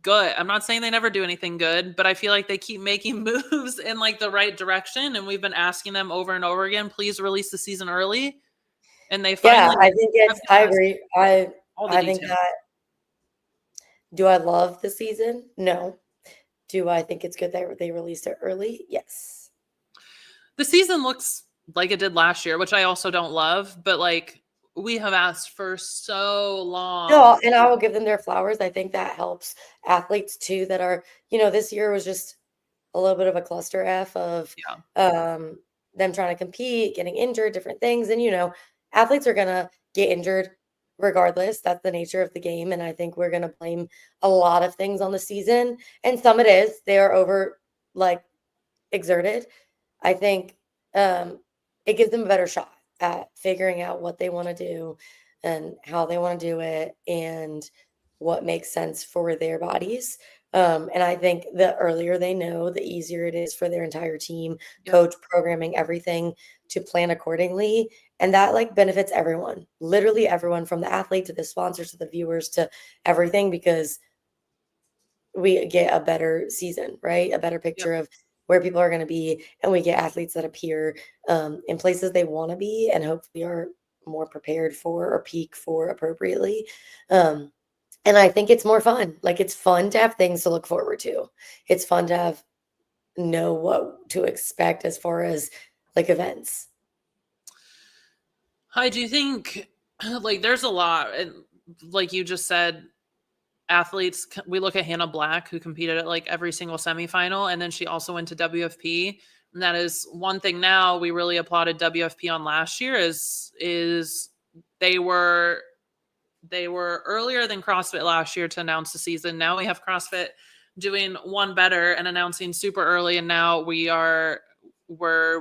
good. I'm not saying they never do anything good, but I feel like they keep making moves in like the right direction. And we've been asking them over and over again, please release the season early. And they finally, I think I agree. all the I think details. that do I love the season? No. Do I think it's good that they released it early? Yes. The season looks like it did last year, which I also don't love, but like we have asked for so long. No, and I will give them their flowers. I think that helps athletes too that are, this year was just a little bit of a cluster F of Yeah. them trying to compete, getting injured, different things. And, athletes are going to get injured regardless. That's the nature of the game. And I think we're going to blame a lot of things on the season. And some it is. They are over, like, exerted. I think it gives them a better shot at figuring out what they want to do and how they want to do it and what makes sense for their bodies. And I think the earlier they know, the easier it is for their entire team, coach, programming, everything to plan accordingly. And that like benefits everyone, literally everyone from the athlete to the sponsors to the viewers to everything, because we get a better season, right? A better picture of where people are going to be. And we get athletes that appear in places they want to be and hopefully are more prepared for or peak for appropriately. And I think it's more fun. Like it's fun to have things to look forward to. It's fun to know what to expect as far as like events. I do think like there's a lot, and like you just said, athletes. We look at Hannah Black, who competed at like every single semifinal, and then she also went to WFP. And that is one thing. Now we really applauded WFP on last year. Is they were earlier than CrossFit last year to announce the season. Now we have CrossFit doing one better and announcing super early, and now we're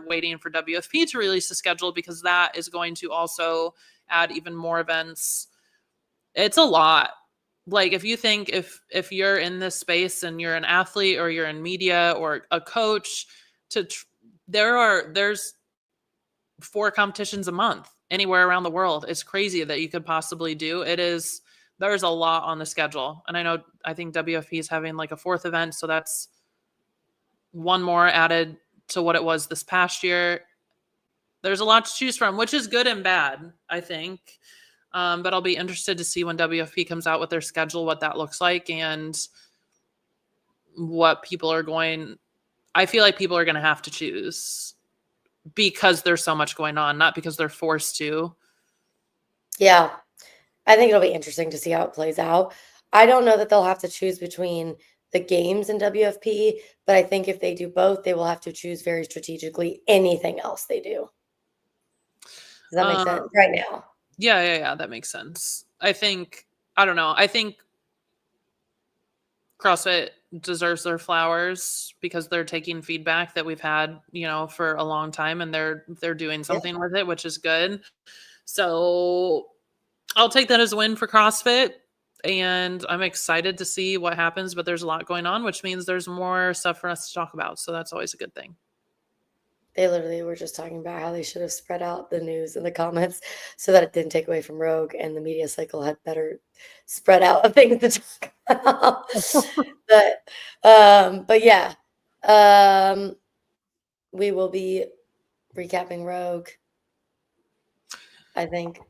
waiting for WFP to release the schedule because that is going to also add even more events. It's a lot. Like if you think if you're in this space and you're an athlete or you're in media or a coach, there's 4 competitions a month anywhere around the world. It's crazy that you could possibly do. There's a lot on the schedule. And I think WFP is having like a 4th event. So that's one more added to what it was this past year. There's a lot to choose from, which is good and bad, I think. But I'll be interested to see when WFP comes out with their schedule, what that looks like and what people are going. I feel like people are going to have to choose because there's so much going on, not because they're forced to. Yeah. I think it'll be interesting to see how it plays out. I don't know that they'll have to choose between the games and WFP, but I think if they do both, they will have to choose very strategically anything else they do. Does that make sense right now? Yeah, that makes sense. I don't know. I think CrossFit deserves their flowers because they're taking feedback that we've had, for a long time, and they're doing something with it, which is good. So I'll take that as a win for CrossFit, and I'm excited to see what happens, but there's a lot going on, which means there's more stuff for us to talk about. So that's always a good thing. They literally were just talking about how they should have spread out the news in the comments so that it didn't take away from Rogue and the media cycle had better spread out of things to talk about. But yeah, we will be recapping Rogue, I think,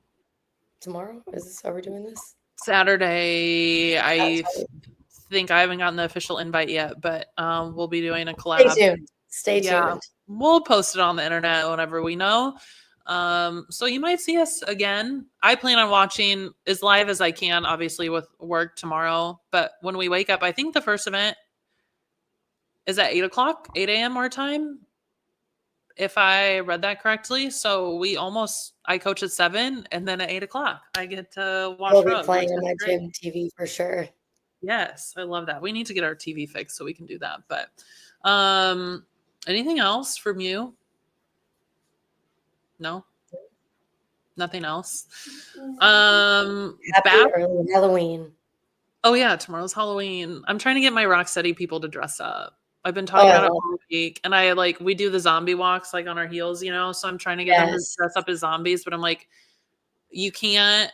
tomorrow. Are we doing this? Saturday. I think I haven't gotten the official invite yet, but we'll be doing a collab. Stay tuned. Stay tuned. We'll post it on the internet whenever we know. So you might see us again. I plan on watching as live as I can, obviously with work tomorrow. But when we wake up, I think the first event is at 8 a.m. our time, if I read that correctly. So I coach at 7, and then at 8 o'clock, I get to watch We'll be Rogue, playing on my gym TV for sure. Yes, I love that. We need to get our TV fixed so we can do that. But anything else from you? No? Nothing else? Happy early Halloween. Oh yeah, tomorrow's Halloween. I'm trying to get my Rocksteady people to dress up. I've been talking about it all week, and we do the zombie walks like on our heels, so I'm trying to get them to dress up as zombies, but I'm like, you can't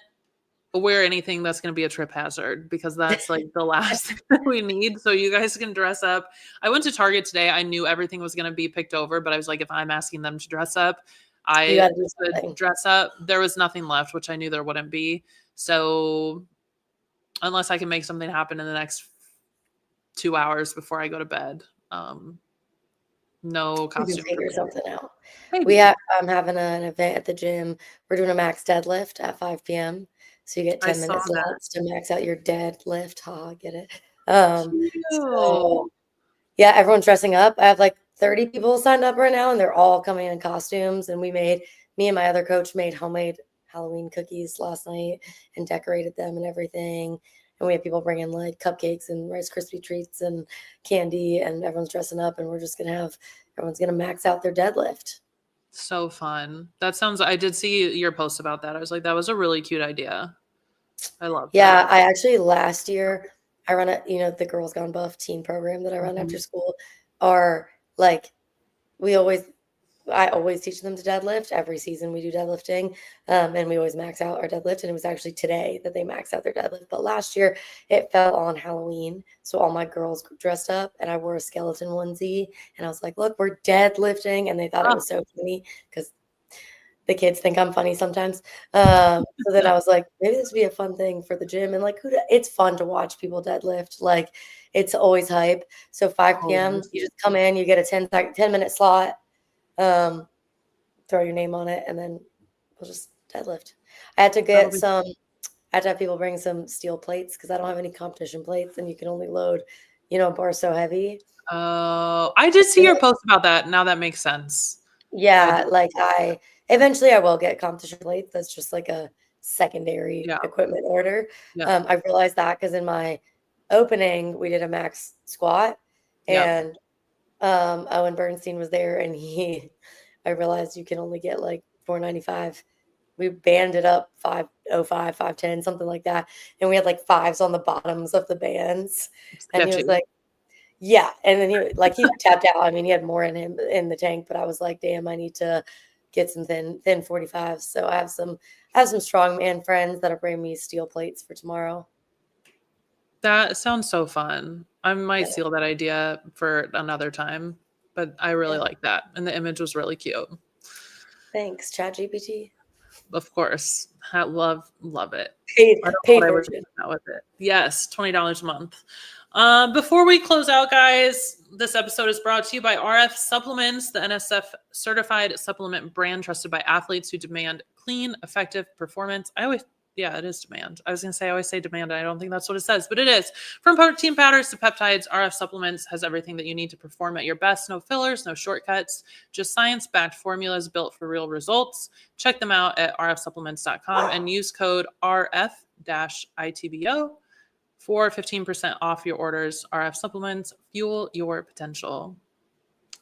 wear anything that's going to be a trip hazard because that's like the last thing that we need. So you guys can dress up. I went to Target today. I knew everything was going to be picked over, but I was like, if I'm asking them to dress up, I would dress up. There was nothing left, which I knew there wouldn't be. So unless I can make something happen in the next 2 hours before I go to bed, no We can costume for figure me. something out. Maybe. I'm having an event at the gym. We're doing a max deadlift at 5 p.m. So you get I 10 saw minutes that. slots to max out your deadlift. Ha, get it? So Cute. yeah, everyone's dressing up. I have like 30 people signed up right now, and they're all coming in costumes. And me and my other coach made homemade Halloween cookies last night and decorated them and everything. And we have people bringing like cupcakes and Rice Krispie treats and candy, and everyone's dressing up. And everyone's gonna max out their deadlift. So fun. That sounds, I did see your post about that. I was like, that was a really cute idea. I love Yeah, that. I actually last year I run the Girls Gone Buff teen program that I run after Mhm. school are like we always I always teach them to deadlift. Every season we do deadlifting, and we always max out our deadlift. And it was actually today that they maxed out their deadlift. But last year it fell on Halloween, so all my girls dressed up, and I wore a skeleton onesie, and I was like, "Look, we're deadlifting," and they thought it Ah, was so funny because the kids think I'm funny sometimes. So then I was like, maybe this would be a fun thing for the gym, and like, it's fun to watch people deadlift. Like, it's always hype. So 5 p.m., always. you just come in, you get a 10-minute slot. Um, throw your name on it, and then we'll just deadlift. I had to That'll get be. some I had to have people bring some steel plates because I don't have any competition plates, and you can only load, a bar so heavy. Oh, I did see And your post about that. Now that makes sense. I yeah, did. like eventually I will get competition plates. That's just like a secondary Yeah. equipment order. Yep. I realized that because in my opening we did a max squat, Yep. and Owen Bernstein was there, and I realized you can only get like 495. We banded up 505, 510, something like that. And we had like fives on the bottoms of the bands. And he was Sketchy. like, yeah. And then he tapped out. I mean, he had more in him in the tank, but I was like, damn, I need to get some thin 45s. So I have some strong man friends that'll bring me steel plates for tomorrow. That sounds so fun. I might Yeah. steal that idea for another time, but I really Yeah. like that. And the image was really cute. Thanks, ChatGPT. Of course. Love it. Paid I don't know paid what I would version. do with it. Yes, $20 a month. Before we close out, guys, this episode is brought to you by RF Supplements, the NSF certified supplement brand trusted by athletes who demand clean, effective performance. Yeah, it is demand. I was going to say, I always say demand. I don't think that's what it says, but it is. From protein powders to peptides, RF Supplements has everything that you need to perform at your best. No fillers, no shortcuts, just science backed formulas built for real results. Check them out at rfsupplements.com and use code RF-ITBO for 15% off your orders. RF Supplements, fuel your potential.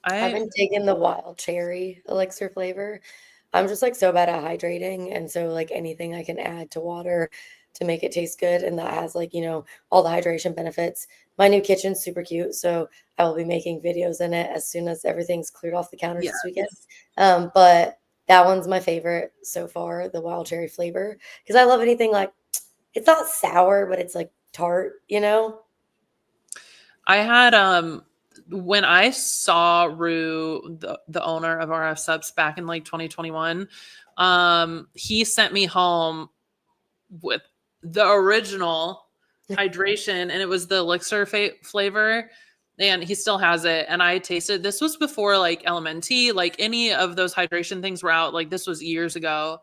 I've been digging the wild cherry elixir flavor. I'm just like so bad at hydrating. And so, like, anything I can add to water to make it taste good, and that has, like, all the hydration benefits. My new kitchen's super cute. So I will be making videos in it as soon as everything's cleared off the counters this weekend. Yes. But that one's my favorite so far, the wild cherry flavor. Because I love anything like it's not sour, but it's like tart. I had when I saw Rue, the owner of RF Subs back in like 2021, he sent me home with the original hydration, and it was the elixir flavor, and he still has it. And I tasted, this was before like LMNT, like any of those hydration things were out. Like this was years ago,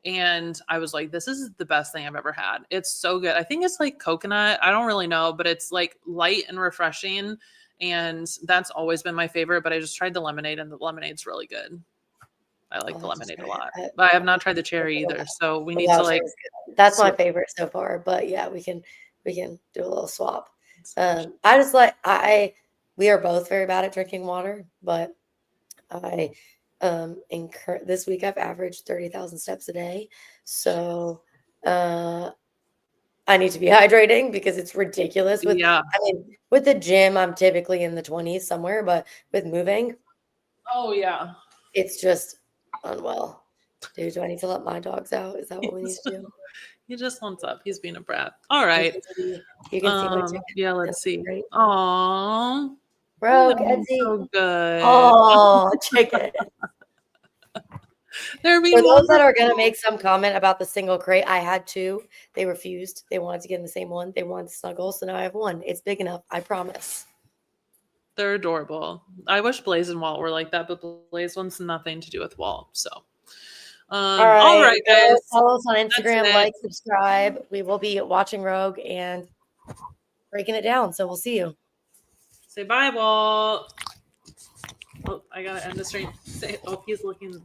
and I was like, this is the best thing I've ever had. It's so good. I think it's like coconut, I don't really know, but it's like light and refreshing, and that's always been my favorite. But I just tried the lemonade, and the lemonade's really good. I like I'll the have to lemonade a try lot, it. but I have not tried the cherry either. So we The need to wild like cherry's good. That's my switch. favorite so far, but yeah, we can do a little swap. I just like we are both very bad at drinking water, but I this week I've averaged 30,000 steps a day. So I need to be hydrating because it's ridiculous Yeah. with the gym, I'm typically in the 20s somewhere, but with moving, Oh yeah. it's just unwell. Dude, do I need to let my dogs out? Is that what we need to do? He just wants up. He's being a brat. All You right. can see my chicken. Yeah, And let's see. right? Aww. Rogue, He's Etsy. so good. Oh, chicken. They're being For those that are going to wonderful. make some comment about the single crate, I had two. They refused. They wanted to get in the same one. They wanted to snuggle. So now I have one. It's big enough. I promise. They're adorable. I wish Blaze and Walt were like that, but Blaze wants nothing to do with Walt. So, All all right. right, Go guys. follow us on That's Instagram, it. like, subscribe. We will be watching Rogue and breaking it down. So we'll see you. Say bye, Walt. Oh, I gotta end the stream. Say, oh, he's looking.